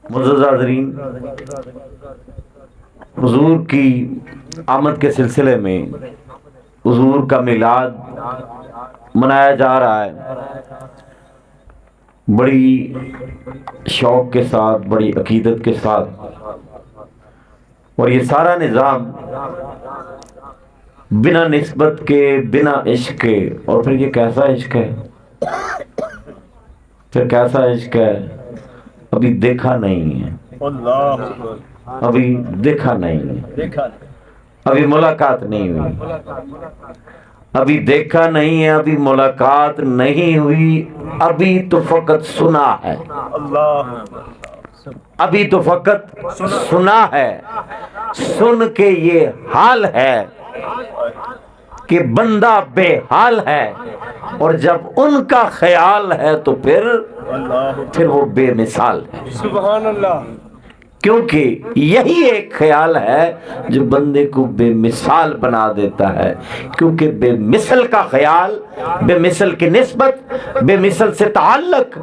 معزز حاضرین، حضور کی آمد کے سلسلے میں حضور کا میلاد منایا جا رہا ہے، بڑی شوق کے ساتھ، بڑی عقیدت کے ساتھ، اور یہ سارا نظام بنا نسبت کے، بنا عشق کے. اور پھر یہ کیسا عشق ہے؟ پھر کیسا عشق ہے؟ ابھی دیکھا نہیں ہے، ابھی دیکھا نہیں ہے، ابھی ملاقات نہیں ہوئی، ابھی دیکھا نہیں ہے، ابھی ملاقات نہیں ہوئی، ابھی تو فقط سنا ہے، ابھی تو فقط سنا ہے. سن کے یہ حال ہے کہ بندہ بے حال ہے، اور جب ان کا خیال ہے تو پھر وہ بے مثال ہے. سبحان اللہ. کیونکہ یہی ایک خیال ہے جو بندے کو بے مثال بنا دیتا ہے. کیونکہ بے مثل کا خیال، بے مثل کی نسبت، بے مثل سے تعلق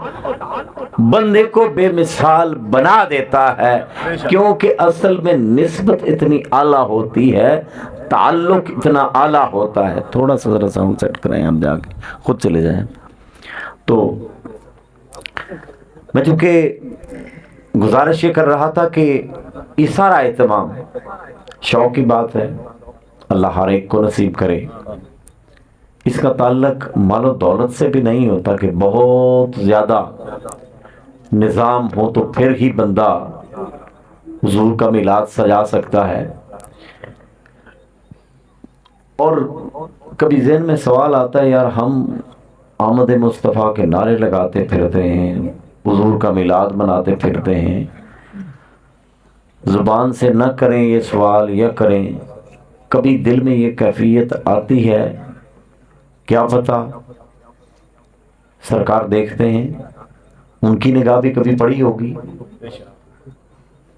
بندے کو بے مثال بنا دیتا ہے. کیونکہ اصل میں نسبت اتنی اعلیٰ ہوتی ہے، تعلق اتنا اعلیٰ ہوتا ہے. تھوڑا سا ذرا ساؤنڈ سیٹ کریں، ہم جا کے خود چلے جائیں. تو میں چونکہ گزارش یہ کر رہا تھا کہ یہ سارا اہتمام شوق کی بات ہے، اللہ ہر ایک کو نصیب کرے. اس کا تعلق مال و دولت سے بھی نہیں ہوتا کہ بہت زیادہ نظام ہو تو پھر ہی بندہ حضور کا میلاد سجا سکتا ہے. اور کبھی ذہن میں سوال آتا ہے، یار ہم آمد مصطفیٰ کے نعرے لگاتے پھرتے ہیں، حضور کا میلاد مناتے پھرتے ہیں، زبان سے نہ کریں یہ سوال یا کریں، کبھی دل میں یہ کیفیت آتی ہے، کیا پتہ سرکار دیکھتے ہیں، ان کی نگاہ بھی کبھی پڑی ہوگی،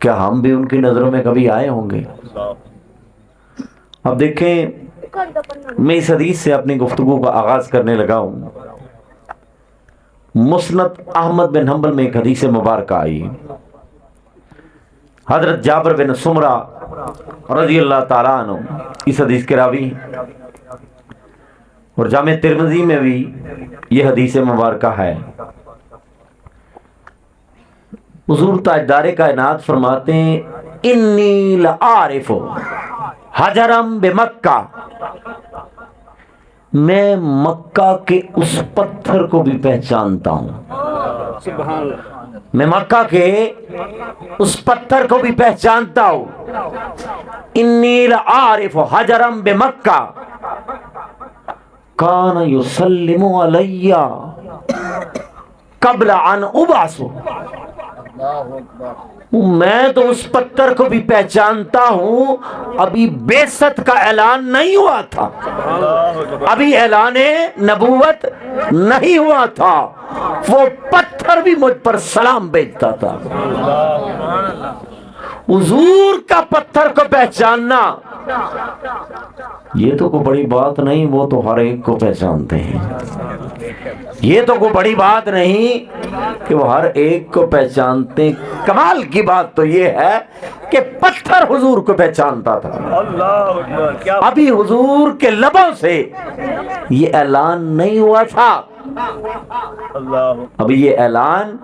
کیا ہم بھی ان کی نظروں میں کبھی آئے ہوں گے؟ اب دیکھیں، میں اس حدیث سے اپنی گفتگو کا آغاز کرنے لگا ہوں. مسند احمد بن حنبل میں ایک حدیث مبارکہ آئی، حضرت جابر بن سمرہ رضی اللہ تعالیٰ عنہ اس حدیث کے راوی، اور جامع ترمذی میں بھی یہ حدیث مبارکہ ہے. حضور تاجدار کائنات فرماتے ہیں، انی لعارف حجرم بمکہ، میں مکہ کے اس پتھر کو بھی پہچانتا ہوں. میں مکہ کے اس پتھر کو بھی پہچانتا ہوں. انی لعارف حجرم بمکہ کان یسلم علی قبل ان ابعث. میں تو اس پتھر کو بھی پہچانتا ہوں، ابھی بعثت کا اعلان نہیں ہوا تھا، ابھی اعلان نبوت نہیں ہوا تھا، وہ پتھر بھی مجھ پر سلام بھیجتا تھا. حضور کا پتھر کو پہچاننا یہ تو کوئی بڑی بات نہیں، وہ تو ہر ایک کو پہچانتے ہیں. یہ تو کوئی بڑی بات نہیں کہ وہ ہر ایک کو پہچانتے ہیں. کمال کی بات تو یہ ہے کہ پتھر حضور کو پہچانتا تھا، ابھی حضور کے لبوں سے یہ اعلان نہیں ہوا تھا، ابھی یہ اعلان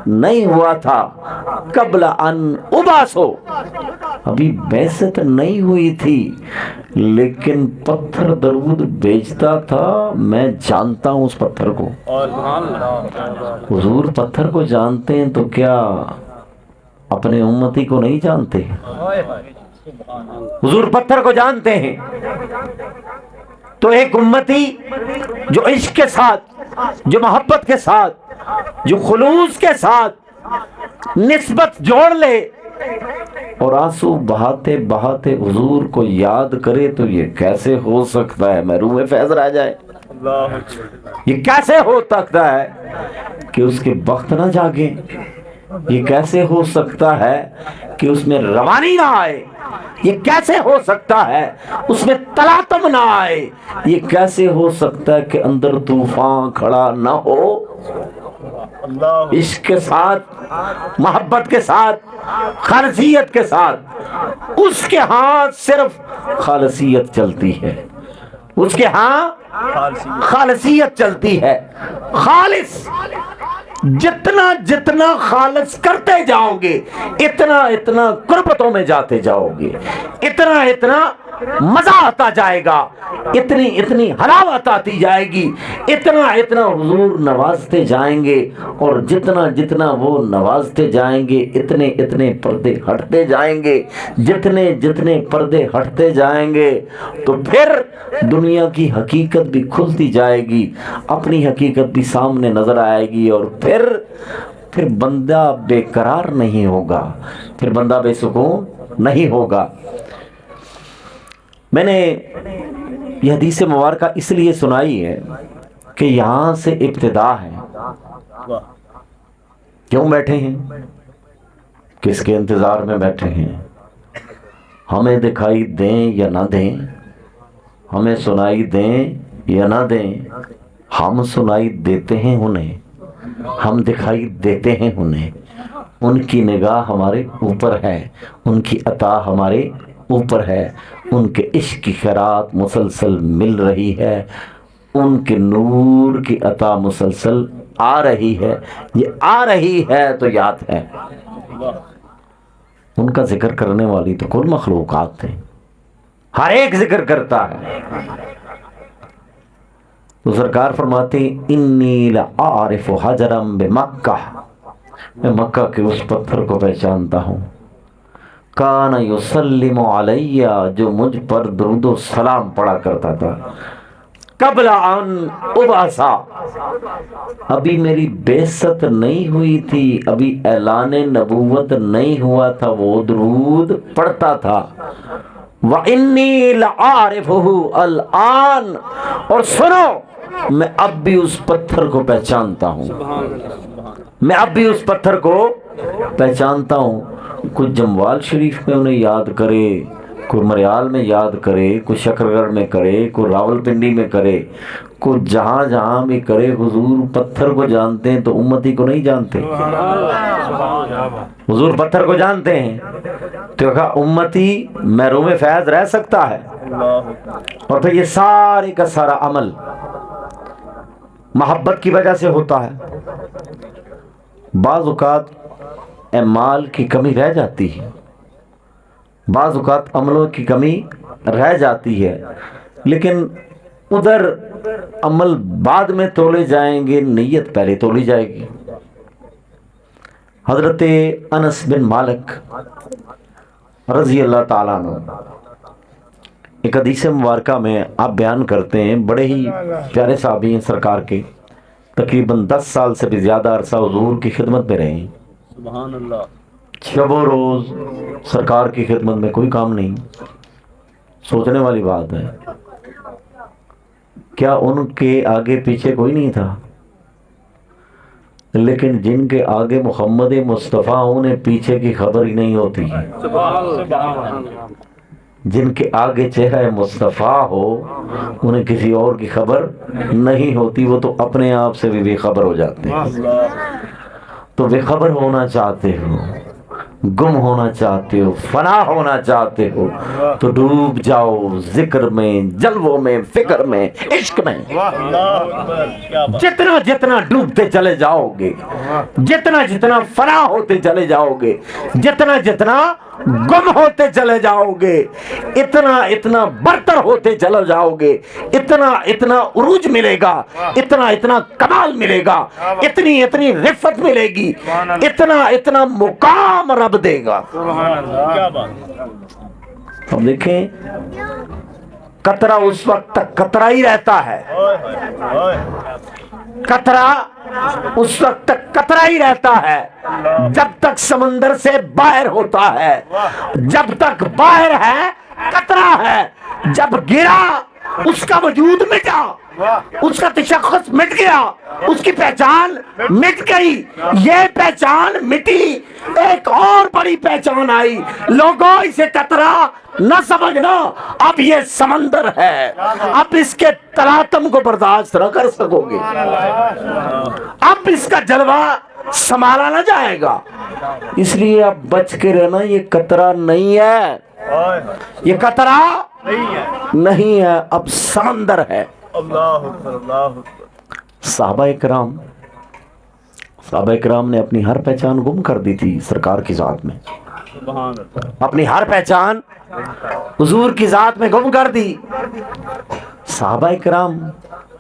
نہیں ہوا تھا. قبل ان ابعث، ابھی بعثت نہیں ہوئی تھی، لیکن پتھر درود بھیجتا تھا. میں جانتا ہوں اس پتھر کو. حضور پتھر کو جانتے ہیں تو کیا اپنے امتی کو نہیں جانتے؟ حضور پتھر کو جانتے ہیں تو ایک امتی جو عشق کے ساتھ، جو محبت کے ساتھ، جو خلوص کے ساتھ نسبت جوڑ لے اور آنسو بہاتے بہاتے حضور کو یاد کرے، تو یہ کیسے ہو سکتا ہے؟ محروم فیض رہ جائے. یہ کیسے ہو سکتا ہے کہ اس کے بخت نہ جاگے؟ یہ کیسے ہو سکتا ہے کہ اس میں روانی نہ آئے؟ یہ کیسے ہو سکتا ہے اس میں تلاطم نہ آئے؟ یہ کیسے ہو سکتا ہے کہ اندر طوفان کھڑا نہ ہو؟ عشق کے ساتھ، محبت کے ساتھ، خالصیت کے ساتھ، اس کے ہاں صرف خالصیت چلتی ہے، اس کے ہاں خالصیت چلتی ہے۔ خالص جتنا جتنا خالص کرتے جاؤ گے اتنا اتنا قربتوں میں جاتے جاؤ گے، اتنا اتنا مزہ آتا جائے گا، اتنی اتنی حلاوت آتی جائے گی، اتنا اتنا حضور نوازتے جائیں گے، اور جتنا جتنا وہ نوازتے جائیں گے اتنے اتنے پردے ہٹتے جائیں گے، جتنے جتنے پردے ہٹتے جائیں گے تو پھر دنیا کی حقیقت بھی کھلتی جائے گی، اپنی حقیقت بھی سامنے نظر آئے گی، اور پھر بندہ بے قرار نہیں ہوگا، پھر بندہ بے سکون نہیں ہوگا۔ میں نے یہ حدیث مبارکہ اس لیے سنائی ہے کہ یہاں سے ابتدا ہے۔ کیوں بیٹھے ہیں؟ کس کے انتظار میں بیٹھے ہیں؟ ہمیں دکھائی دیں یا نہ دیں، ہمیں سنائی دیں یا نہ دیں، ہم سنائی دیتے ہیں انہیں، ہم دکھائی دیتے ہیں انہیں۔ ان کی نگاہ ہمارے اوپر ہے، ان کی عطا ہمارے اوپر ہے، ان کے عشق کی خیرات مسلسل مل رہی ہے، ان کے نور کی عطا مسلسل آ رہی ہے۔ یہ آ رہی ہے تو یاد ہے، ان کا ذکر کرنے والی تو کل مخلوقات ہیں، ہر ایک ذکر کرتا ہے۔ تو سرکار فرماتے ہیں انی لأعرف حجرا بمکہ، میں مکہ کے اس پتھر کو پہچانتا ہوں، کان یسلم علیہ، جو مجھ پر درود و سلام پڑا کرتا تھا، قبل ان ابعثا، ابھی میری بعثت نہیں ہوئی تھی، ابھی اعلان نبوت نہیں ہوا تھا، وہ درود پڑھتا تھا۔ وَإِنِّي لَأَعْرِفُهُ الْآن، اور سنو میں اب بھی اس پتھر کو پہچانتا ہوں، میں اب بھی اس پتھر کو پہچانتا ہوں۔ کوئی جموال شریف میں انہیں یاد کرے، کوئی مریال میں یاد کرے، کوئی شکرگڑھ میں کرے، کوئی راول پنڈی میں کرے، کوئی جہاں جہاں بھی کرے، حضور پتھر کو جانتے ہیں تو امتی کو نہیں جانتے۔ حضور پتھر کو جانتے ہیں تو کہا امتی محروم فیض رہ سکتا ہے؟ اور پھر یہ سارے کا سارا عمل محبت کی وجہ سے ہوتا ہے۔ بعض اوقات اعمال کی کمی رہ جاتی ہے، بعض اوقات عملوں کی کمی رہ جاتی ہے، لیکن ادھر عمل بعد میں تولے جائیں گے، نیت پہلے تولی جائے گی۔ حضرت انس بن مالک رضی اللہ تعالیٰ عنہ ایک حدیث مبارکہ میں آپ بیان کرتے ہیں، بڑے ہی پیارے صحابی ہیں سرکار کے، تقریباً 10 سال سے بھی زیادہ عرصہ حضور کی خدمت میں رہے ہیں، سبحان اللہ، شب و روز سرکار کی خدمت میں کوئی کام نہیں۔ سوچنے والی بات ہے، کیا ان کے آگے پیچھے کوئی نہیں تھا؟ لیکن جن کے آگے محمد مصطفیٰ انہیں پیچھے کی خبر ہی نہیں ہوتی، جن کے آگے چہرہ مصطفیٰ ہو انہیں کسی اور کی خبر نہیں ہوتی، وہ تو اپنے آپ سے بھی بے خبر ہو جاتے ہیں۔ تو بے خبر ہونا چاہتے ہو، گم ہونا چاہتے ہو، فنا ہونا چاہتے ہو تو ڈوب جاؤ ذکر میں، جلووں میں، فکر میں، عشق میں۔ جتنا جتنا ڈوبتے چلے جاؤ گے، جتنا جتنا فنا ہوتے چلے جاؤ گے، جتنا جتنا گم ہوتے چلے جاؤ گے، اتنا اتنا برتر ہوتے چلے جاؤ گے، اتنا اتنا عروج ملے گا، اتنا اتنا کمال ملے گا، اتنی اتنی رفت ملے گی، اتنا اتنا مقام رب دے گا۔ اب دیکھیں قطرہ اس وقت تک قطرہ ہی رہتا ہے، قطرہ اس وقت تک قطرہ ہی رہتا ہے جب تک سمندر سے باہر ہوتا ہے، جب تک باہر ہے قطرہ ہے، جب گرا اس کا وجود مٹا، اس کا تشخص مٹ گیا، اس کی پہچان مٹ گئی، یہ پہچان مٹی، ایک اور بڑی پہچان آئی، لوگوں اسے قطرہ نہ سمجھنا اب یہ سمندر ہے، اب اس کے تلاطم کو برداشت نہ کر سکو گے، اب اس کا جلوہ سنبھالا نہ جائے گا، اس لیے اب بچ کے رہنا، یہ قطرہ نہیں ہے، یہ قطرہ نہیں ہے، اب سمندر ہے۔ صحابہ اکرام نے اپنی ہر پہچان گم کر دی تھی سرکار کی ذات میں، اپنی ہر پہچان حضور کی ذات میں گم کر دی۔ صحابہ اکرام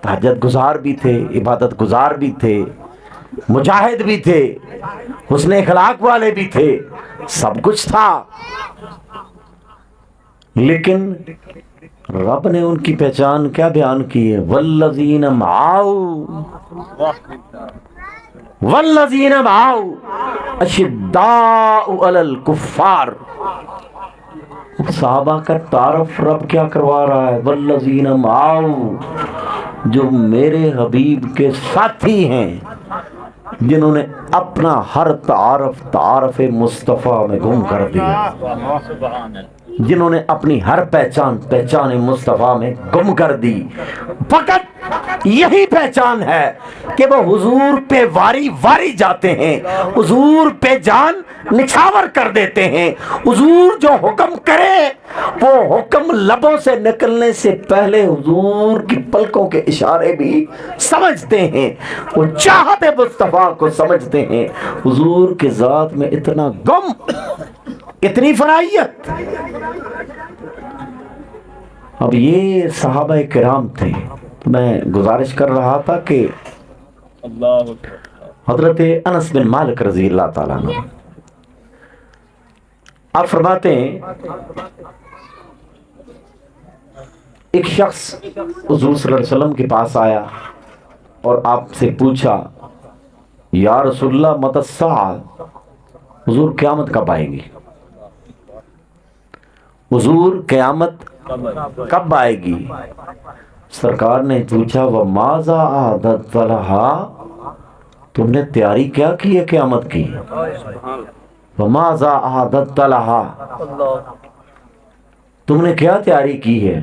تہجد گزار بھی تھے، عبادت گزار بھی تھے، مجاہد بھی تھے، حسن اخلاق والے بھی تھے، سب کچھ تھا، لیکن رب نے ان کی پہچان کیا بیان کی ہے؟ والذین معاو اشداء علی الکفار۔ صحابہ کا تعارف رب کیا کروا رہا ہے؟ والذین معاو، جو میرے حبیب کے ساتھی ہیں، جنہوں نے اپنا ہر تعارف مصطفیٰ میں گم کر دیا، جنہوں نے اپنی ہر پہچان مصطفیٰ میں گم کر دی۔ فقط یہی پہچان ہے کہ وہ حضور پہ واری جاتے ہیں، حضور پہ جان نچھاور کر دیتے ہیں، حضور جو حکم کرے وہ حکم لبوں سے نکلنے سے پہلے حضور کی پلکوں کے اشارے بھی سمجھتے ہیں، وہ چاہت مصطفیٰ کو سمجھتے ہیں۔ حضور کے ذات میں اتنا گم، اتنی فنائیت۔ اب یہ صحابہ کرام تھے۔ میں گزارش کر رہا تھا کہ حضرت انس بن مالک رضی اللہ تعالیٰ عنہ آپ فرماتے ہیں ایک شخص حضور صلی اللہ علیہ وسلم کے پاس آیا اور آپ سے پوچھا، یا رسول اللہ متی الساعہ، حضور قیامت کب آئے گی؟ حضور قیامت کب آئے گی؟ سرکار نے پوچھا، وَمَاذَا أَعْدَدْتَ لَهَا، تم نے تیاری کیا کی ہے قیامت کی؟ وَمَاذَا أَعْدَدْتَ لَهَا، تم نے کیا تیاری کی ہے؟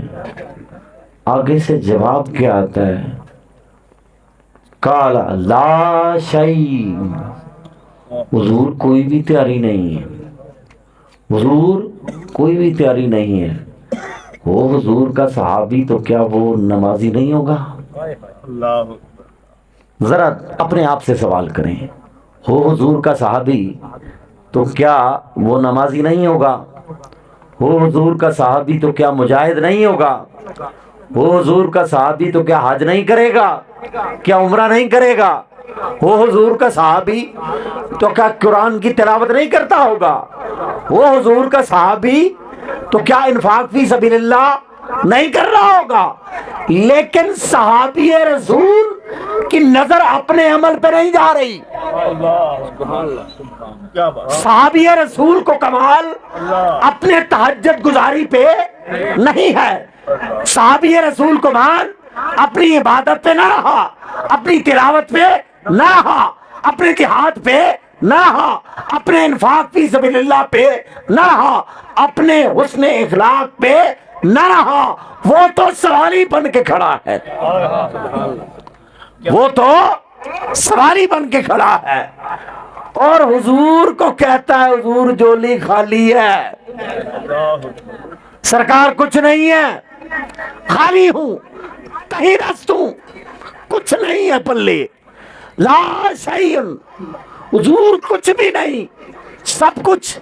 آگے سے جواب کیا آتا ہے؟ قَالَ لَا شَيْءٍ، حضور کوئی بھی تیاری نہیں ہے، حضور کوئی بھی تیاری نہیں ہے۔ وہ حضور کا صحابی تو کیا وہ نمازی نہیں ہوگا؟ ذرا اپنے آپ سے سوال کریں، ہو حضور کا صحابی تو کیا وہ نمازی نہیں ہوگا؟ ہو حضور کا صحابی تو کیا مجاہد نہیں ہوگا؟ ہو حضور کا صحابی تو کیا حج نہیں کرے گا؟ کیا عمرہ نہیں کرے گا؟ ہو حضور کا صحابی تو کیا قرآن کی تلاوت نہیں کرتا ہوگا؟ وہ حضور کا صحابی تو کیا انفاق فی سبیل اللہ نہیں کر رہا ہوگا؟ لیکن صحابی رسول کی نظر اپنے عمل پہ نہیں جا رہی، صحابی رسول کو کمال اپنے تہجد گزاری پہ نہیں ہے، صحابی رسول کو مان اپنی عبادت پہ نہ رہا، اپنی تلاوت پہ نہ رہا، اپنے جہاد پہ نہ رہا، اپنے انفاق فی سبیل اللہ پہ نہ رہا، اپنے حسن اخلاق پہ نہ رہا، وہ تو سواری بن کے کھڑا ہے، وہ تو سواری بن کے کھڑا ہے، اور حضور کو کہتا ہے حضور جولی خالی ہے، سرکار کچھ نہیں ہے، خالی ہوں، کہیں رست ہوں، کچھ نہیں ہے پلے، لا شیئن، حضور کچھ بھی نہیں، سب کچھ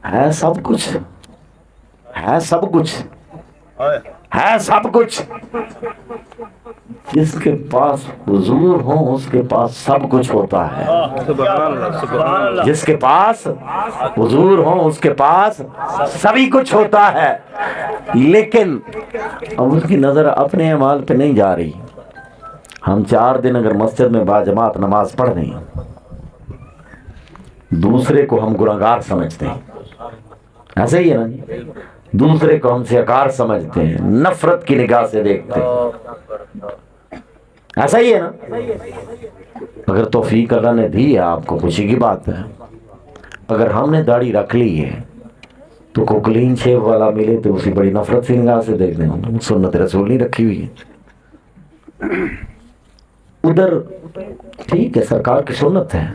ہے، سب کچھ ہے، سب کچھ ہے، سب کچھ۔ جس کے پاس حضور ہو اس کے پاس سب کچھ ہوتا ہے، جس کے پاس حضور ہو اس کے پاس سبھی کچھ ہوتا ہے، لیکن اب اس کی نظر اپنے اعمال پہ نہیں جا رہی۔ ہم 4 دن اگر مسجد میں باجماعت نماز پڑھ دیں، دوسرے کو ہم گناہگار سمجھتے ہیں، ایسا ہی ہے نا جی؟ دوسرے کو ہم سے عقار سمجھتے ہیں، نفرت کی نگاہ سے دیکھتے ہیں، ایسا ہی ہے نا؟ اگر توفیق اللہ نے دی ہے آپ کو، خوشی کی بات ہے۔ اگر ہم نے داڑھی رکھ لی ہے تو کو کلین شیو والا ملے تو اسی بڑی نفرت سی نگاہ سے دیکھ دیں، سنت رسول نہیں رکھی ہوئی ہے۔ ادھر ٹھیک ہے سرکار کی سنت ہے،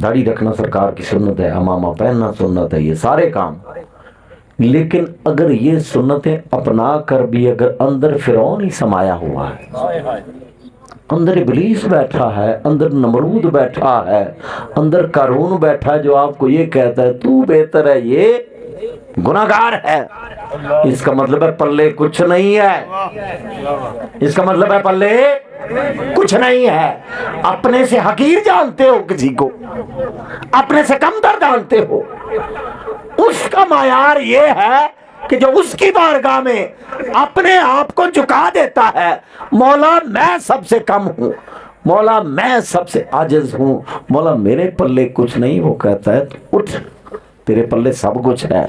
داڑھی رکھنا سرکار کی سنت ہے، امامہ پہننا سنت ہے، یہ سارے کام، لیکن اگر یہ سنتیں اپنا کر بھی اگر اندر فرعون ہی سمایا ہوا ہے، اندر ابلیس بیٹھا ہے، اندر نمرود بیٹھا ہے، اندر قارون بیٹھا ہے جو آپ کو یہ کہتا ہے تو بہتر ہے، یہ گناہگار ہے، اس کا مطلب ہے پلے کچھ نہیں ہے، اس کا مطلب ہے پلے کچھ نہیں ہے۔ اپنے سے حقیر جانتے ہو کسی کو، اپنے سے کم تر جانتے ہو، اس کا معیار یہ ہے کہ جو اس کی بارگاہ میں اپنے آپ کو جھکا دیتا ہے، مولا میں سب سے کم ہوں، مولا میں سب سے عاجز ہوں، مولا میرے پلے کچھ نہیں، وہ کہتا ہے تو اٹھ، تیرے پلے سب کچھ ہے۔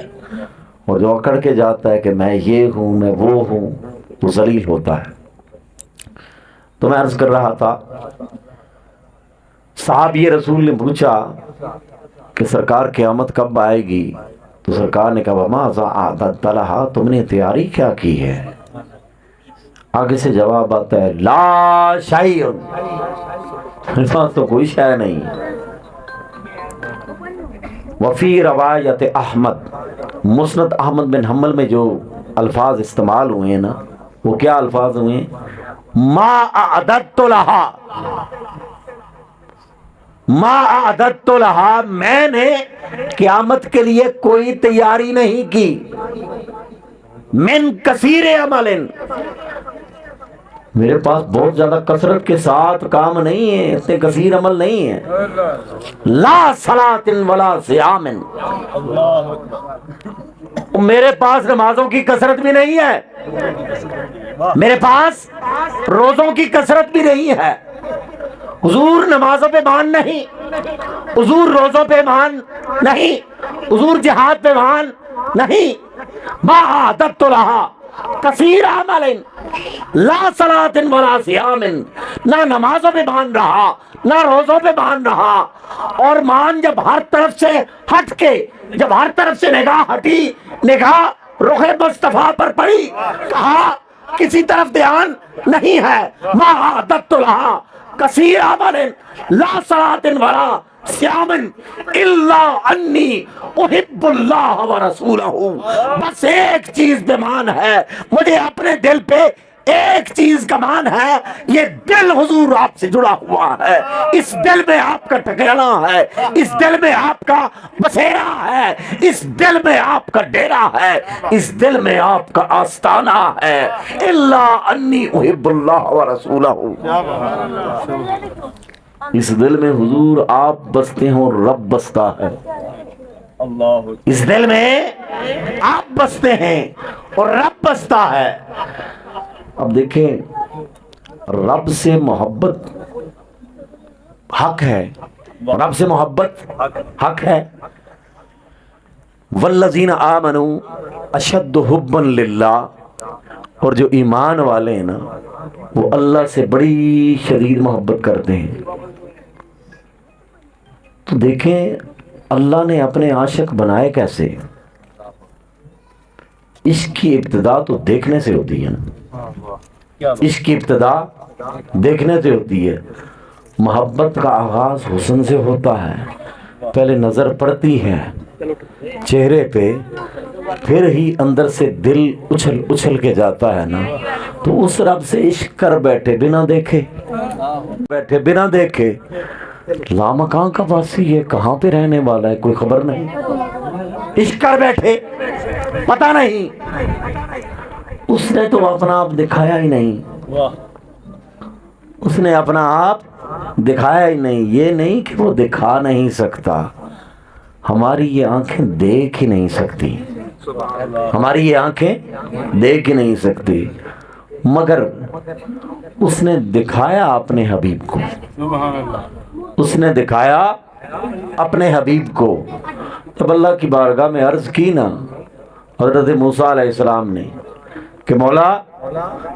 اور جو اکڑ کے جاتا ہے کہ میں یہ ہوں میں وہ ہوں، وہ ذلیل ہوتا ہے۔ تو میں عرض کر رہا تھا، صحابی رسول نے پوچھا کہ سرکار قیامت کب آئے گی؟ تو سرکار نے کہا وَمَاذَا أَعْدَدْتَ لَهَا، تم نے تیاری کیا کی ہے؟ آگے سے جواب آتا ہے لا شیء، میرے پاس تو کوئی شے نہیں۔ وفی روایت احمد، مسند احمد بن حنبل میں جو الفاظ استعمال ہوئے ہیں نا، وہ کیا الفاظ ہوئے ہیں؟ ما اعددت لها، ما اعددت لها، میں نے قیامت کے لیے کوئی تیاری نہیں کی، من کثیر عمل، میرے پاس بہت زیادہ کثرت کے ساتھ کام نہیں ہے، اتنے کثیر عمل نہیں ہے، لا صلاۃ ولا صیام، میرے پاس نمازوں کی کثرت بھی نہیں ہے، میرے پاس روزوں کی کثرت بھی نہیں ہے، حضور نمازوں پہ مان نہیں، حضور روزوں پہ مان نہیں، حضور جہاد پہ مان نہیں، ما اعددت لها کثیر عمل لا صلاۃ ولا صیام، نہ نمازوں پہ مان رہا نہ روزوں پہ مان رہا، اور مان جب ہر طرف سے ہٹ کے، جب ہر طرف سے نگاہ ہٹی، نگاہ رخ مصطفیٰ پر پڑی، کہا کسی طرف دھیان نہیں ہے، ما اعددت لها کثیر عمل لا صلاۃ ولا صیام الا انی احب اللہ ورسولہ، بس ایک چیز پہ مان ہے مجھے، اپنے دل پہ ایک چیز کا مان ہے، یہ دل حضور آپ سے جڑا ہوا ہے، اس دل میں آپ کا ٹھکانا ہے، اس دل میں آپ کا بسیرا ہے، اس دل میں آپ کا ڈیرا ہے، اس دل میں آپ کا آستانہ ہے، الا انی احب اللہ ورسولہ، اس دل میں حضور آپ بستے ہیں اور رب بستا ہے، اس دل میں آپ بستے ہیں اور رب بستا ہے۔ اب دیکھیں، رب سے محبت حق ہے، رب سے محبت حق ہے، والذین آمنوا اشد حبا للہ، اور جو ایمان والے ہیں نا وہ اللہ سے بڑی شدید محبت کرتے ہیں۔ تو دیکھیں اللہ نے اپنے عاشق بنائے کیسے؟ عشق کی ابتدا تو دیکھنے سے ہوتی ہے نا، عشق کی ابتدا دیکھنے سے ہوتی ہے، محبت کا آغاز حسن سے ہوتا ہے، پہلے نظر پڑتی ہے چہرے پہ، پھر ہی اندر سے دل اچھل اچھل کے جاتا ہے نا، تو اس رب سے عشق کر بیٹھے بنا دیکھے، بیٹھے بنا دیکھے، لامکان کا باسی ہے، کہاں پہ رہنے والا ہے کوئی خبر نہیں، عشق کر بیٹھے پتہ نہیں، اس نے تو اپنا آپ دکھایا ہی نہیں، اس نے اپنا آپ دکھایا ہی نہیں، یہ نہیں کہ وہ دکھا نہیں سکتا، ہماری یہ آنکھیں دیکھ ہی نہیں سکتی، ہماری یہ آنکھیں دیکھ ہی نہیں سکتی، مگر اس نے دکھایا اپنے حبیب کو، اس نے دکھایا اپنے حبیب کو۔ جب اللہ کی بارگاہ میں عرض کی نا حضرت موسیٰ علیہ السلام نے کہ مولا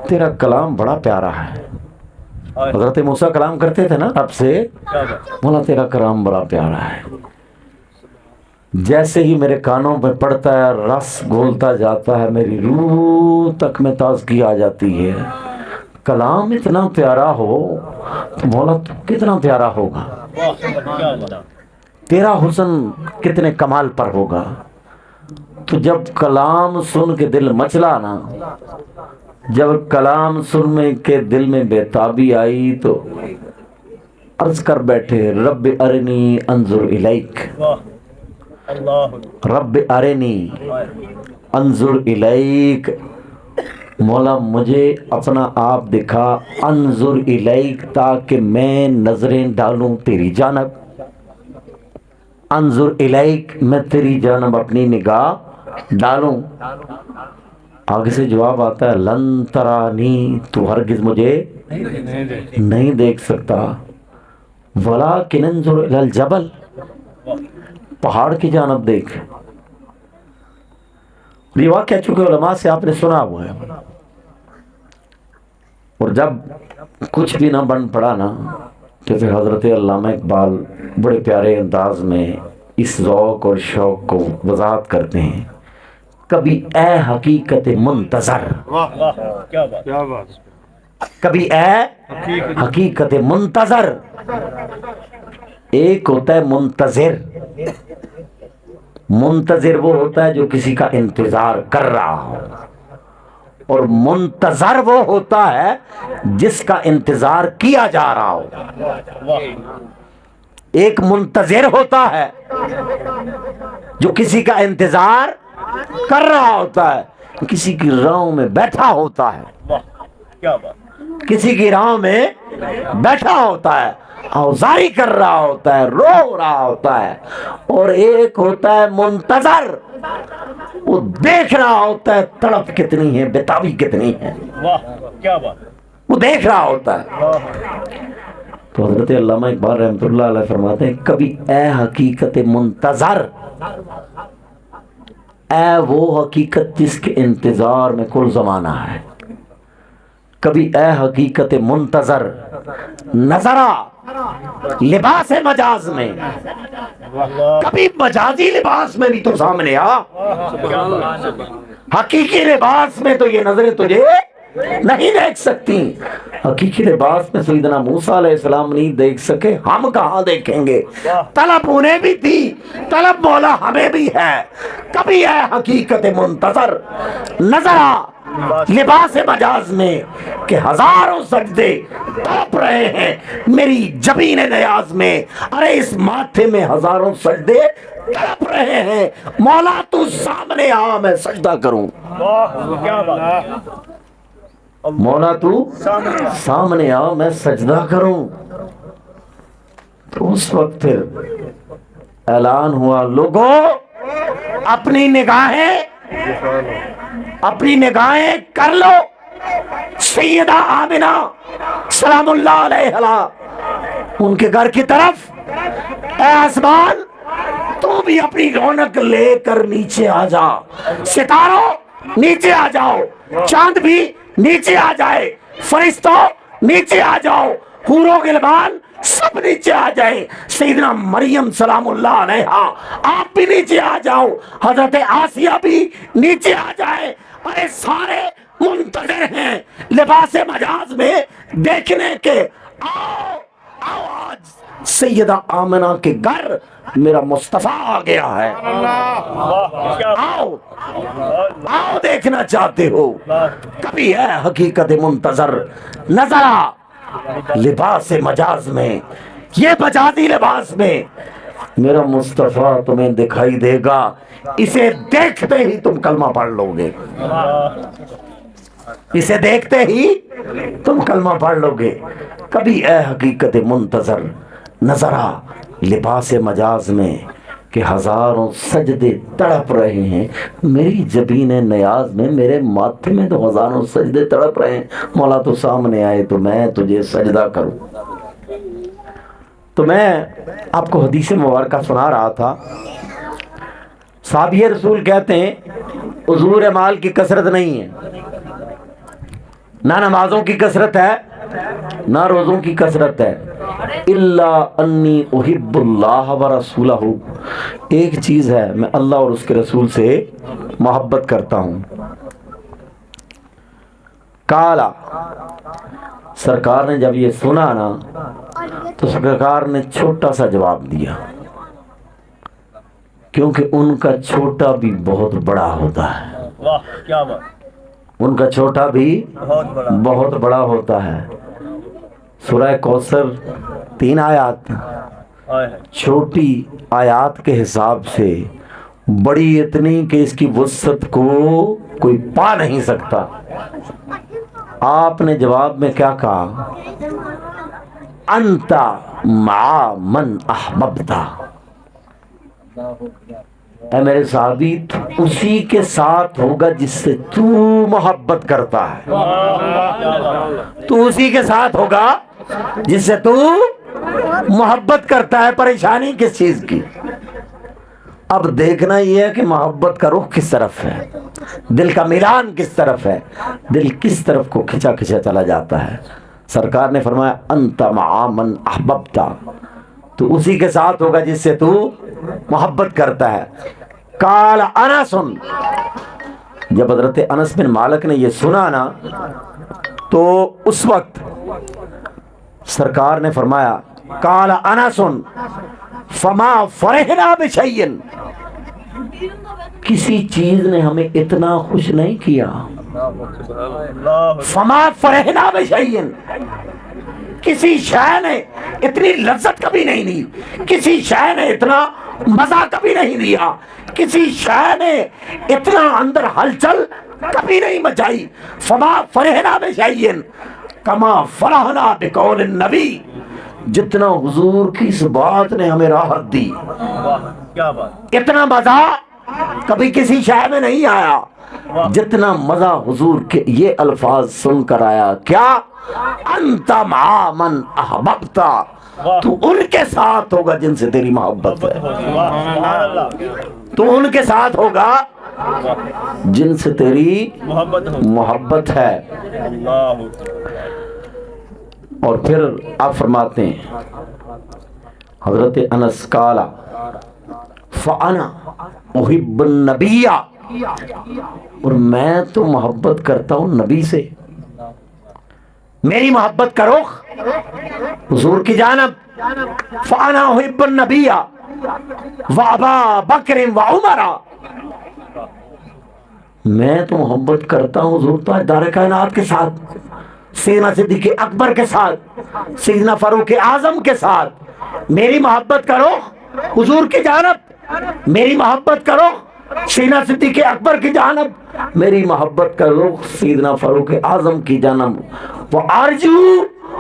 تیرا کلام بڑا پیارا ہے، حضرت موسیٰ کلام کرتے تھے نا رب سے، مولا تیرا کلام بڑا پیارا ہے، جیسے ہی میرے کانوں میں پڑتا ہے رس گھولتا جاتا ہے، میری روح تک میں تازگی آ جاتی ہے۔ کلام اتنا پیارا ہو تو مولا تو کتنا پیارا ہوگا، تیرا حسن کتنے کمال پر ہوگا۔ تو جب کلام سن کے دل مچلا نا، جب کلام سننے کے دل میں بےتابی آئی تو عرض کر بیٹھے رب ارنی انظر الیک، رب ارنی انظر الیک، مولا مجھے اپنا آپ دکھا، انظر الیک تاکہ میں نظریں ڈالوں تیری جانب، انظر الیک میں تیری جانب اپنی نگاہ ڈالوں۔ آگے سے جواب آتا ہے لن ترانی، تو ہرگز مجھے نہیں دیکھ سکتا، ولیکن انظر الی الجبل، پہاڑ کی جانب دیکھ۔ یہ واقعہ چونکہ علماء سے آپ نے سنا ہوا ہے، اور جب کچھ بھی نہ بن پڑا نا تو پھر حضرت علامہ اقبال بڑے پیارے انداز میں اس ذوق اور شوق کو وضاحت کرتے ہیں، کبھی اے حقیقت منتظر، کبھی اے حقیقت منتظر۔ ایک ہوتا ہے منتظر، منتظر وہ ہوتا ہے جو کسی کا انتظار کر رہا ہو، اور منتظر وہ ہوتا ہے جس کا انتظار کیا جا رہا ہو۔ ایک منتظر ہوتا ہے جو کسی کا انتظار کر رہا ہوتا ہے، کسی کی راہوں میں بیٹھا ہوتا ہے، کسی کی راہوں میں بیٹھا ہوتا ہے، آوزاری کر رہا ہوتا ہے، رو رہا ہوتا ہے۔ اور ایک ہوتا ہے منتظر، وہ دیکھ رہا ہوتا ہے تڑپ کتنی ہے، بےتابی کتنی ہے، وہ دیکھ رہا ہوتا ہے۔ تو حضرت علامہ اقبال رحمۃ اللہ علیہ فرماتے ہیں کبھی اے حقیقت منتظر، اے وہ حقیقت جس کے انتظار میں کل زمانہ ہے، کبھی اے حقیقت منتظر نظرا لباس مجاز میں، کبھی مجازی لباس میں بھی تو سامنے آ، حقیقی لباس میں تو یہ نظریں تجھے نہیں دیکھ سکتی۔ حقیقی لباس میں سیدنا موسیٰ علیہ السلام نہیں دیکھ سکے، ہم کہاں دیکھیں گے؟ طلب انہیں بھی تھی، طلب مولا ہمیں بھی ہے۔ کبھی اے حقیقت منتظر نظر آ لباس مجاز میں کہ ہزاروں سجدے تڑپ رہے ہیں میری جبین نیاز میں، ارے اس ماتھے میں ہزاروں سجدے تڑپ رہے ہیں، مولا تو سامنے آ میں سجدہ کروں، مولا تو سامنے آ میں سجدہ کروں۔ تو اس وقت پھر اعلان ہوا لوگوں اپنی نگاہیں کر لو سیدہ آمنہ سلام اللہ علیہا ان کے گھر کی طرف، اے آسمان تو بھی اپنی رونق لے کر نیچے آ جا، ستاروں نیچے آ جاؤ، چاند بھی نیچے آ جائے، فرشتوں نیچے آ جاؤ، حوروں غلمان سب نیچے آ جائیں، سیدنا مریم سلام اللہ علیہا آپ بھی نیچے آ جاؤ، حضرت آسیہ بھی نیچے آ جائے، ارے سارے منتظر ہیں لباس مجاز میں دیکھنے کے، آؤ آؤ آج سیدہ آمنہ کے گھر میرا مصطفیٰ آ گیا ہے، آؤ آؤ دیکھنا چاہتے ہو۔ کبھی ہے حقیقت منتظر نظرا لباس مجاز میں، یہ مجازی لباس میں میرا مصطفیٰ تمہیں دکھائی دے گا، اسے دیکھتے ہی تم کلمہ پڑھ لو گے، اسے دیکھتے ہی تم کلمہ پڑھ لو گے۔ کبھی اے حقیقت منتظر نظرا لباس مجاز میں کہ ہزاروں سجدے تڑپ رہے ہیں میری جبین نیاز میں، میرے ماتھے میں تو ہزاروں سجدے تڑپ رہے ہیں، مولا تو سامنے آئے تو میں تجھے سجدہ کروں۔ تو میں آپ کو حدیث مبارکہ سنا رہا تھا، صحابی رسول کہتے ہیں حضور مال کی کثرت نہیں ہے، نہ نمازوں کی کثرت ہے، نہ روزوں کی کثرت ہے، الا انی احب اللہ و رسولہ، ایک چیز ہے میں اللہ اور اس کے رسول سے محبت کرتا ہوں۔ کالا، سرکار نے جب یہ سنا نا تو سرکار نے چھوٹا سا جواب دیا، کیونکہ ان کا چھوٹا بھی بہت بڑا ہوتا ہے۔ واہ کیا بات، ان کا چھوٹا بھی بہت بڑا ہوتا ہے۔ سورہ کوثر 3 آیات، چھوٹی آیات کے حساب سے بڑی اتنی کہ اس کی وسعت کو کوئی پا نہیں سکتا۔ آپ نے جواب میں کیا کہا؟ انت مع من احببتا، اے میرے صحابی اسی کے ساتھ ہوگا جس سے تو محبت کرتا ہے، تو اسی کے ساتھ ہوگا جس سے تو محبت کرتا ہے۔ پریشانی کس چیز کی؟ اب دیکھنا یہ ہے کہ محبت کا رخ کس طرف ہے، دل کا میلان کس طرف ہے، دل کس طرف کو کھچا کھچا چلا جاتا ہے۔ سرکار نے فرمایا انت مع من احببتا، تو اسی کے ساتھ ہوگا جس سے تو محبت کرتا ہے۔ قال انس، جب حضرت انس بن مالک نے یہ سنا نا تو اس وقت سرکار نے فرمایا قال انس فما فرحنا بشیء، کسی چیز نے ہمیں اتنا خوش نہیں کیا۔ فما فرحنا بشیء، کسی شے نے اتنی لذت کبھی نہیں دی، کسی شے نے اتنا مزہ کبھی نہیں دیا، کسی شے نے اتنا اندر ہلچل کبھی نہیں مچائی۔ فما فرحنا بشیء کما فرحنا بقول النبی، جتنا حضور کی اس بات نے ہمیں راحت دی، کیا بات، اتنا مزہ کبھی کسی شے میں نہیں آیا جتنا مزہ حضور کے یہ الفاظ سن کر آیا۔ کیا؟ انت مع من احببتا، تو ان کے ساتھ ہوگا جن سے تیری محبت ہے، تو ان کے ساتھ ہوگا جن سے تیری محبت ہے۔ اور پھر آپ فرماتے ہیں حضرت انس قال فانا احب النبی، اور میں تو محبت کرتا ہوں نبی سے، میری محبت کا رخ حضور کی جانب۔ فانا احب النبی وابا بکر وعمر، میں تو محبت کرتا ہوں حضور تاجدار کائنات کے ساتھ، سیدنا صدیق اکبر کے ساتھ، سیدنا فاروق اعظم کے ساتھ۔ میری محبت کرو حضور کی جانب، میری محبت کرو سیدنا صدیق اکبر کی جانب، میری محبت کرو سیدنا فاروق اعظم کی جانب۔ وہ آرجو،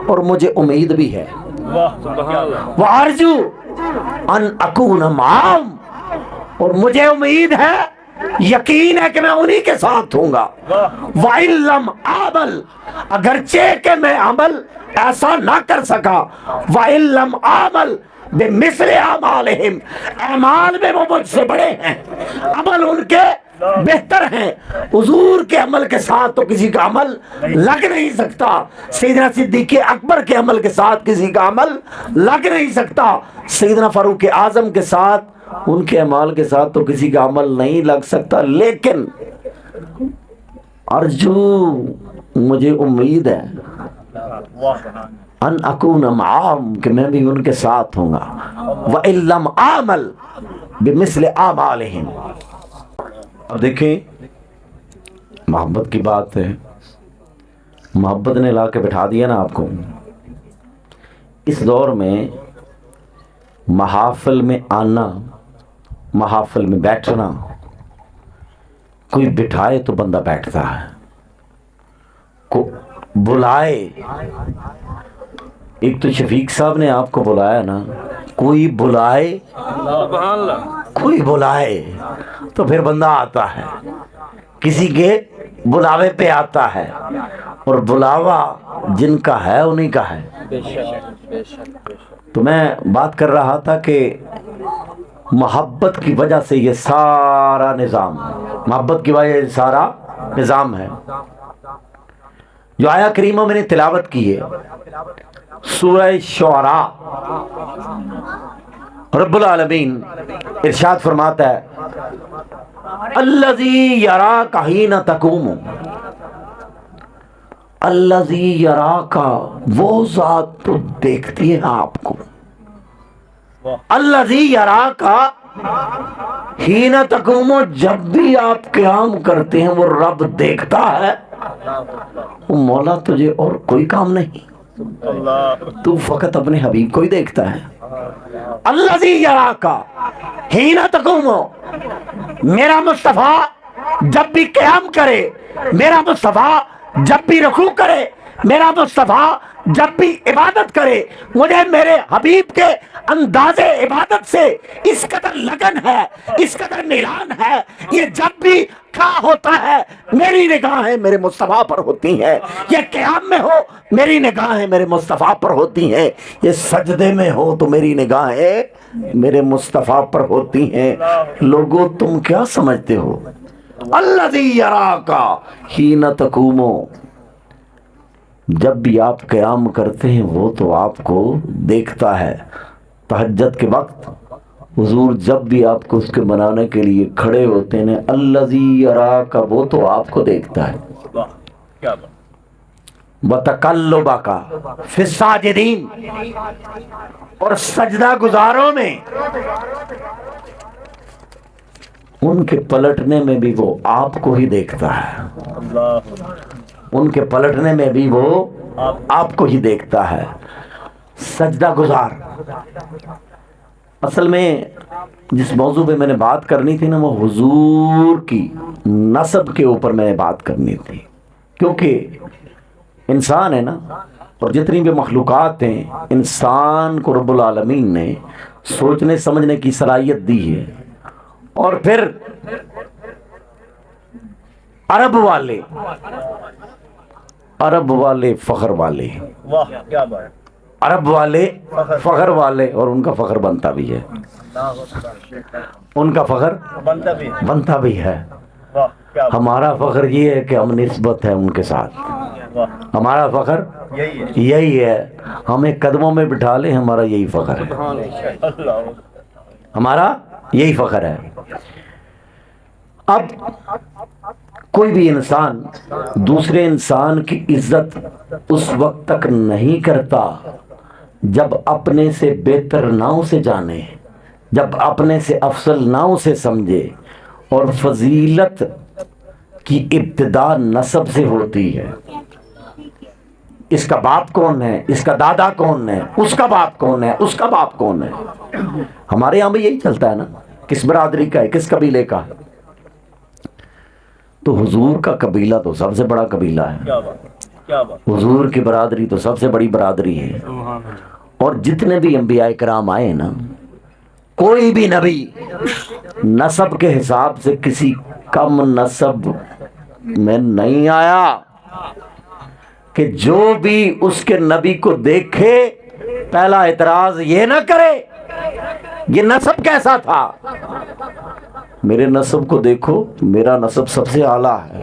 اور مجھے امید بھی ہے، وہ آرجو ان اکون معاہم، اور مجھے امید ہے، یقین ہے کہ میں انہی کے ساتھ ہوں گا۔ وَإِن لَّمْ أَعْمَلْ، اگرچہ کہ میں عمل ایسا نہ کر سکا، وَإِن لَّمْ أَعْمَلْ بِمِثْلِ أَعْمَالِهِمْ، اعمال میں وہ مجھ سے بڑے ہیں، عمل ان کے بہتر ہیں، حضور کے عمل کے ساتھ تو کسی کا عمل لگ نہیں سکتا، سیدنا صدیق اکبر کے عمل کے ساتھ کسی کا عمل لگ نہیں سکتا، سیدنا فاروق اعظم کے ساتھ، ان کے اعمال کے ساتھ تو کسی کا عمل نہیں لگ سکتا۔ لیکن ارجو، مجھے امید ہے، ان اکون معاہم، کہ میں بھی ان کے ساتھ ہوں گا۔ وَإِن لَّمْ أَعْمَلْ بِمِثْلِ أَعْمَالِهِمْ۔ اب دیکھیں محبت کی بات ہے، محبت نے لا کے بٹھا دیا نا آپ کو۔ اس دور میں محافل میں آنا، محافل میں بیٹھنا، کوئی بٹھائے تو بندہ بیٹھتا ہے، کو بلائے، ایک تو شفیق صاحب نے آپ کو بلایا نا، کوئی بلائے، کوئی بلائے تو پھر بندہ آتا ہے، کسی کے بلاوے پہ آتا ہے، اور بلاوا جن کا ہے انہی کا ہے۔ تو میں بات کر رہا تھا کہ محبت کی وجہ سے یہ سارا نظام، محبت کی وجہ سے سارا نظام ہے۔ جو آیا کریمہ میں نے تلاوت کی ہے سورہ شعراء، رب العالمین ارشاد فرماتا ہے الذی یراک حین تقوم، الذی یراک، وہ ذات تو دیکھتی ہے آپ کو، الذی یراک حین تقوم، جب بھی آپ قیام کرتے ہیں وہ رب دیکھتا ہے۔ وہ مولا تجھے اور کوئی کام نہیں، تو فقط اپنے حبیب کو ہی دیکھتا ہے۔ الذی یراک حین تقوم، میرا مصطفیٰ جب بھی قیام کرے، میرا مصطفیٰ جب بھی رکوع کرے، میرا مصطفیٰ جب بھی عبادت کرے، مجھے میرے حبیب کے انداز عبادت سے اس قدر لگن ہے، اس قدر میلان ہے، یہ جب بھی کھڑا ہوتا ہے میری نگاہیں میرے مصطفیٰ پر ہوتی ہیں، یہ قیام میں ہو میری نگاہیں میرے مصطفیٰ پر ہوتی ہیں، یہ سجدے میں ہو تو میری نگاہیں میرے مصطفیٰ پر ہوتی ہیں۔ لوگوں تم کیا سمجھتے ہو؟ الذی یراک حین تقوم، جب بھی آپ قیام کرتے ہیں وہ تو آپ کو دیکھتا ہے۔ تہجد کے وقت حضور جب بھی آپ کو اس کے بنانے کے لیے کھڑے ہوتے ہیں، الذی یراک، وہ تو آپ کو دیکھتا ہے۔ کیا بات، وتقلبک فی الساجدین، اور سجدہ گزاروں میں ان کے پلٹنے میں بھی وہ آپ کو ہی دیکھتا ہے، ان کے پلٹنے میں بھی وہ آپ کو ہی دیکھتا ہے۔ سجدہ گزار، اصل میں جس موضوع پہ میں نے بات کرنی تھی نا، وہ حضور کی نسب کے اوپر میں نے بات کرنی تھی، کیونکہ انسان ہے نا، اور جتنی بھی مخلوقات ہیں، انسان کو رب العالمین نے سوچنے سمجھنے کی صلاحیت دی ہے۔ اور پھر عرب والے فخر والے، واہ کیا بات، عرب والے فخر والے، اور ان کا فخر بنتا بھی ہے، ان کا فخر بنتا بھی، بنتا بھی ہے۔ واہ کیا بات، ہمارا فخر یہ ہے کہ ہم نسبت ہے ان کے ساتھ، واہ ہمارا فخر یہی ہے، یہی ہے، ہمیں قدموں میں بٹھا لے ہمارا یہی فخر ہے، اللہ، ہمارا یہی فخر ہے۔ اب کوئی بھی انسان دوسرے انسان کی عزت اس وقت تک نہیں کرتا جب اپنے سے بہتر نہ اسے جانے، جب اپنے سے افضل نہ اسے سمجھے، اور فضیلت کی ابتدا نسب سے ہوتی ہے۔ اس کا باپ کون ہے، اس کا دادا کون ہے، اس کا باپ کون ہے، اس کا باپ کون ہے۔ ہمارے یہاں بھی یہی چلتا ہے نا، کس برادری کا ہے، کس قبیلے کا ہے۔ تو حضور کا قبیلہ تو سب سے بڑا قبیلہ ہے، کیا بات، کیا بات، حضور کی برادری تو سب سے بڑی برادری ہے۔ اور جتنے بھی انبیاء کرام آئے نا، کوئی بھی نبی نسب کے حساب سے کسی کم نسب میں نہیں آیا، کہ جو بھی اس کے نبی کو دیکھے پہلا اعتراض یہ نہ کرے یہ نسب کیسا تھا۔ میرے نسب کو دیکھو، میرا نسب سب سے اعلیٰ ہے۔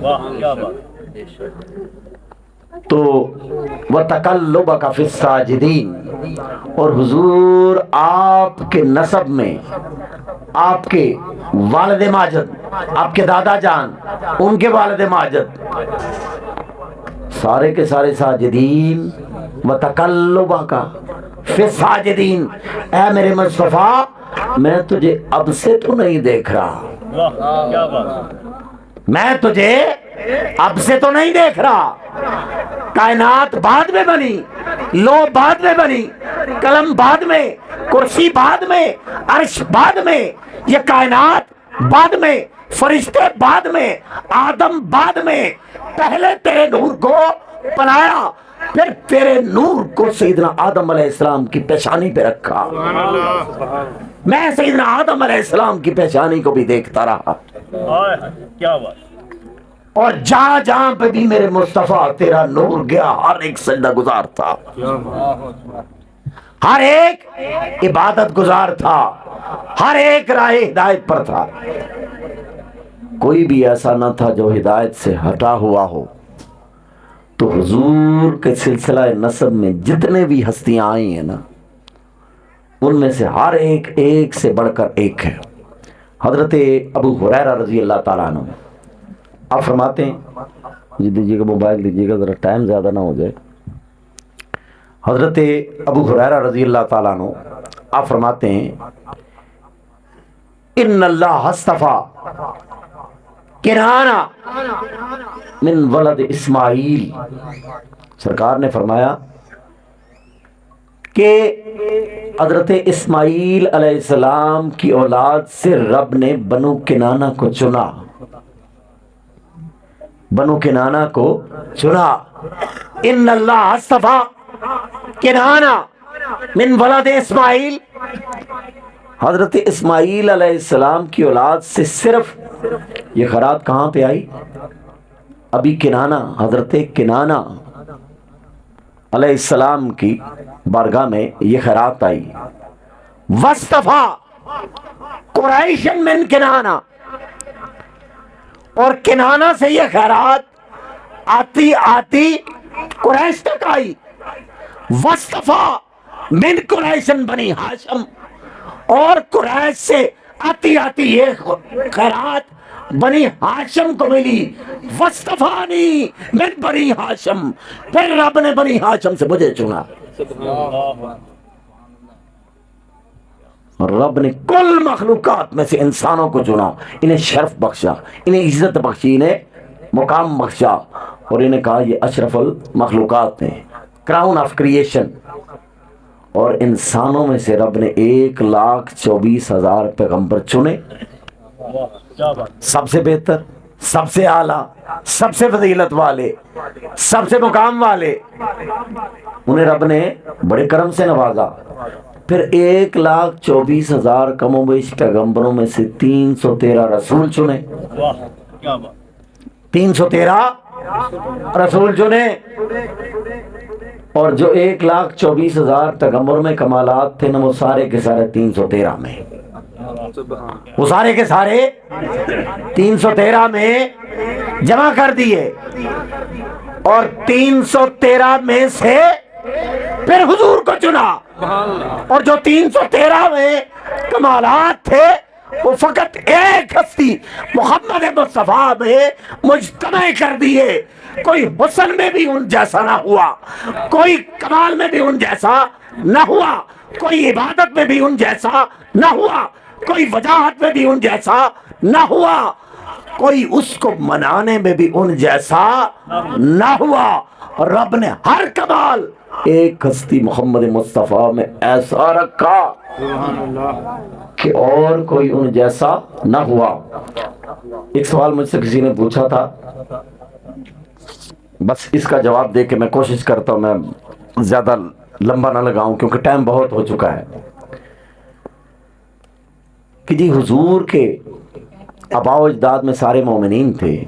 واہ کیا بات، تو وَتَقَلُّبَكَ فِي السَّاجِدِينَ، اور حضور آپ کے نسب میں آپ کے والد ماجد، آپ کے دادا جان، ان کے والد ماجد، سارے کے سارے ساجدین۔ وَتَقَلُّبَكَ فِي السَّاجِدِينَ، اے میرے مصطفیٰ میں تجھے اب سے تو نہیں دیکھ رہا، واہ کیا بات، میں تجھے اب سے تو نہیں دیکھ رہا۔ کائنات بعد میں بنی، لو بعد میں بنی، قلم بعد میں، کرسی بعد میں، عرش بعد میں، یہ کائنات بعد میں، فرشتے بعد میں، آدم بعد میں۔ پہلے تیرے نور کو بنایا، پھر تیرے نور کو سیدنا آدم علیہ السلام کی پیشانی پہ رکھا۔ میں سیدنا آدم علیہ السلام کی پیشانی کو بھی دیکھتا رہا، کیا بات، اور جہاں جہاں پہ بھی میرے مصطفیٰ تیرا نور گیا، ہر ایک سجدہ گزار تھا، ہر ایک عبادت گزار تھا، ہر ایک راہ ہدایت پر تھا۔ کوئی بھی ایسا نہ تھا جو ہدایت سے ہٹا ہوا ہو۔ تو حضور کے سلسلہ نسب میں جتنے بھی ہستیاں آئی ہیں نا، ان میں سے ہر ایک سے بڑھ کر ایک ہے۔ حضرت ابو ہریرہ رضی اللہ تعالیٰ عنہ، آپ فرماتے ہیں، جی دیجیے گا موبائل دیجیے گا ذرا ٹائم زیادہ نہ ہو جائے۔ حضرت ابو ہریرہ رضی اللہ تعالیٰ عنہ آپ فرماتے ہیں، ان اللہ اصطفیٰ کنانہ من ولد اسماعیل، سرکار نے فرمایا کہ حضرت اسماعیل علیہ السلام کی اولاد سے رب نے بنو کنانہ کو چنا، بنو کنانہ کو چنا۔ ان اللہ اصطفیٰ کنانہ من ولد اسماعیل، حضرت اسماعیل علیہ السلام کی اولاد سے صرف یہ خیرات کہاں پہ آئی؟ ابھی کنانہ، حضرت کنانہ علیہ السلام کی بارگاہ میں یہ خیرات آئی۔ واصطفیٰ قریش من کنانہ، اور کنانہ سے یہ خیرات آتی آتی قریش تک آئی۔ واصطفیٰ من قریش بنی ہاشم، اور قریش سے آتی آتی یہ خیرات بنی ہاشم کو ملی۔ واصطفانی من بنی ہاشم، پھر رب نے بنی ہاشم سے مجھے چنا۔ رب نے کل مخلوقات میں سے انسانوں کو چنا، انہیں شرف بخشا، انہیں عزت بخشی، انہیں مقام بخشا، اور انہیں کہا یہ اشرف المخلوقات ہیں، کراؤن آف کریشن۔ اور انسانوں میں سے رب نے 1,24,000 پیغمبر چنے، سب سے بہتر، سب سے اعلیٰ، سب سے فضیلت والے، سب سے مقام والے، انہیں رب نے بڑے کرم سے نوازا۔ پھر 1,24,000 کم و بیش پیغمبروں میں سے 313 رسول چنے، 313 رسول چنے، اور جو 1,24,000 پیغمبروں میں کمالات تھے نا، وہ سارے کے سارے 313 میں، وہ سارے کے سارے 313 میں جمع کر دیے، اور 313 میں سے پھر حضور کو چنا، اور جو 313 میں کمالات تھے وہ فقط ایک ہستی محمد مصطفیٰ میں مجتمع کر دیے۔ کوئی حسن میں بھی ان جیسا نہ ہوا، کوئی کمال میں بھی ان جیسا نہ ہوا، کوئی عبادت میں بھی ان جیسا نہ ہوا، کوئی وجاہت میں بھی ان جیسا نہ ہوا، کوئی اس کو منانے میں بھی ان جیسا نہ ہوا۔ رب نے ہر کمال ایک ہستی محمد مصطفیٰ میں ایسا رکھا کہ اور کوئی ان جیسا نہ ہوا۔ ایک سوال مجھ سے کسی نے پوچھا تھا، بس اس کا جواب دے کے میں کوشش کرتا ہوں میں زیادہ لمبا نہ لگاؤں کیونکہ ٹائم بہت ہو چکا ہے، کہ جی حضور کے آباء و اجداد میں سارے مومنین تھے،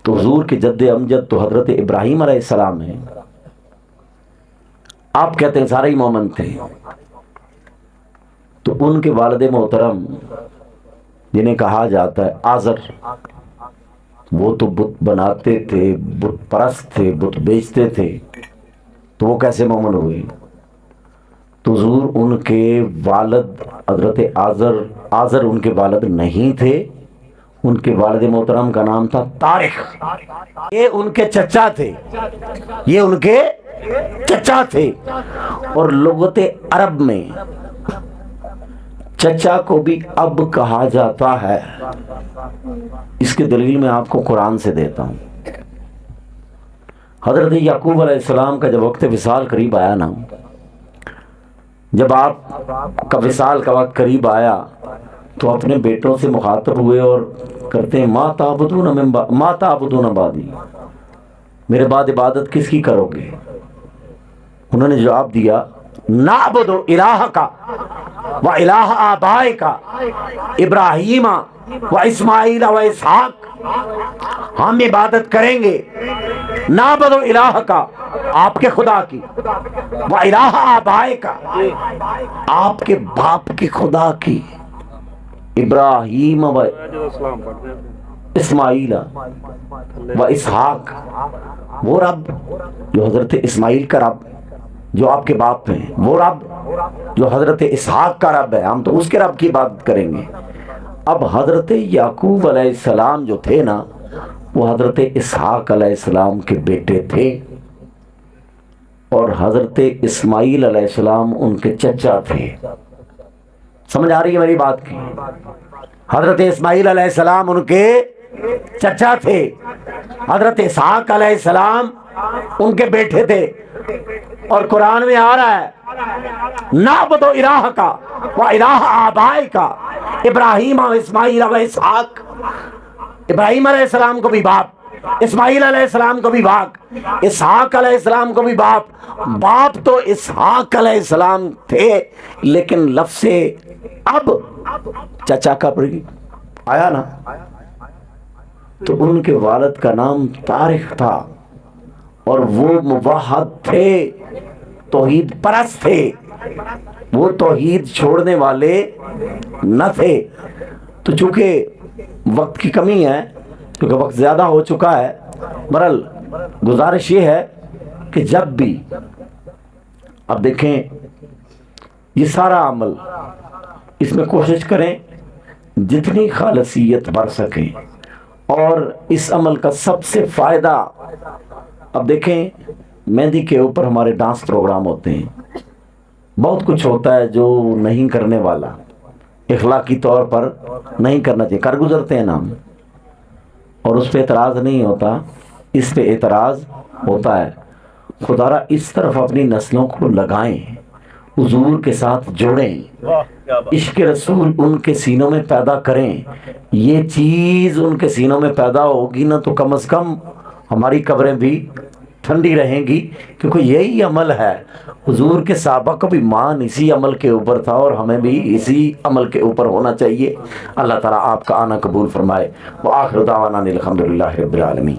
تو حضور کے جد امجد تو حضرت ابراہیم علیہ السلام ہیں، آپ کہتے ہیں سارے ہی مومن تھے، تو ان کے والد محترم جنہیں کہا جاتا ہے آزر، وہ تو بت بناتے تھے، بت پرست تھے، بت بیچتے تھے، تو وہ کیسے مومن ہوئے؟ تو حضور ان کے والد حضرت آزر ان کے والد نہیں تھے، ان کے والد محترم کا نام تھا طارق، یہ ان کے چچا تھے، یہ ان کے چچا تھے۔ اور لغت عرب میں چچا کو بھی اب کہا جاتا ہے، اس کی دلیل میں آپ کو قرآن سے دیتا ہوں۔ حضرت یعقوب علیہ السلام کا جب وقت وصال قریب آیا نا، جب آپ کا وصال کا وقت قریب آیا تو اپنے بیٹوں سے مخاطب ہوئے اور کرتے ہیں ما تعبدون بعدی، میرے بعد عبادت کس کی کرو گے؟ انہوں نے جواب دیا نعبد الہک و الہ آبائک ابراہیم و اسماعیل و اسحاق، ہم عبادت کریں گے نعبد الہک آپ کے خدا کی، و الہ آبائک آپ کے باپ کے خدا کی، ابراہیم و اسماعیل و اسحاق، وہ رب جو حضرت اسماعیل کا رب جو آپ کے باپ ہیں، وہ رب جو حضرت اسحاق کا رب ہے، ہم تو اس کے رب کی بات کریں گے۔ اب حضرت یعقوب علیہ السلام جو تھے نا، وہ حضرت اسحاق علیہ السلام کے بیٹے تھے، اور حضرت اسماعیل علیہ السلام ان کے چچا تھے۔ سمجھ آ رہی ہے میری بات کی؟ حضرت اسماعیل علیہ السلام ان کے چچا تھے، حضرت اسحاق علیہ السلام ان کے بیٹے تھے، اور قرآن میں آ رہا ہے نعبد الہ کا و الہ آبائی کا ابراہیم و اسماعیل و اسحاق، ابراہیم علیہ السلام کو بھی باپ، اسماعیل علیہ السلام کو بھی باپ، اسحاق علیہ السلام کو بھی باپ تو اسحاق علیہ السلام تھے، لیکن لفظ اب چچا کا آیا نا، تو ان کے والد کا نام طارق تھا، اور وہ موحد تھے، توحید پرست تھے، وہ توحید چھوڑنے والے نہ تھے۔ تو چونکہ وقت کی کمی ہے، کیونکہ وقت زیادہ ہو چکا ہے، برحال گزارش یہ ہے کہ جب بھی اب دیکھیں یہ سارا عمل، اس میں کوشش کریں جتنی خالصیت بڑھ سکے، اور اس عمل کا سب سے فائدہ، اب دیکھیں مہندی کے اوپر ہمارے ڈانس پروگرام ہوتے ہیں، بہت کچھ ہوتا ہے جو نہیں کرنے والا، اخلاقی طور پر نہیں کرنا چاہیے، کر گزرتے ہیں نام، اور اس پہ اعتراض نہیں ہوتا، اس پہ اعتراض ہوتا ہے۔ خدا را اس طرف اپنی نسلوں کو لگائیں، حضور کے ساتھ جوڑیں، واہ کیا بات، عشق رسول ان کے سینوں میں پیدا کریں۔ یہ چیز ان کے سینوں میں پیدا ہوگی نا، تو کم از کم ہماری قبریں بھی ٹھنڈی رہیں گی، کیونکہ یہی عمل ہے۔ حضور کے صحابہ کا بھی مان اسی عمل کے اوپر تھا، اور ہمیں بھی اسی عمل کے اوپر ہونا چاہیے۔ اللہ تعالیٰ آپ کا آنا قبول فرمائے۔ وآخر دعوانا الحمدللہ رب العالمین۔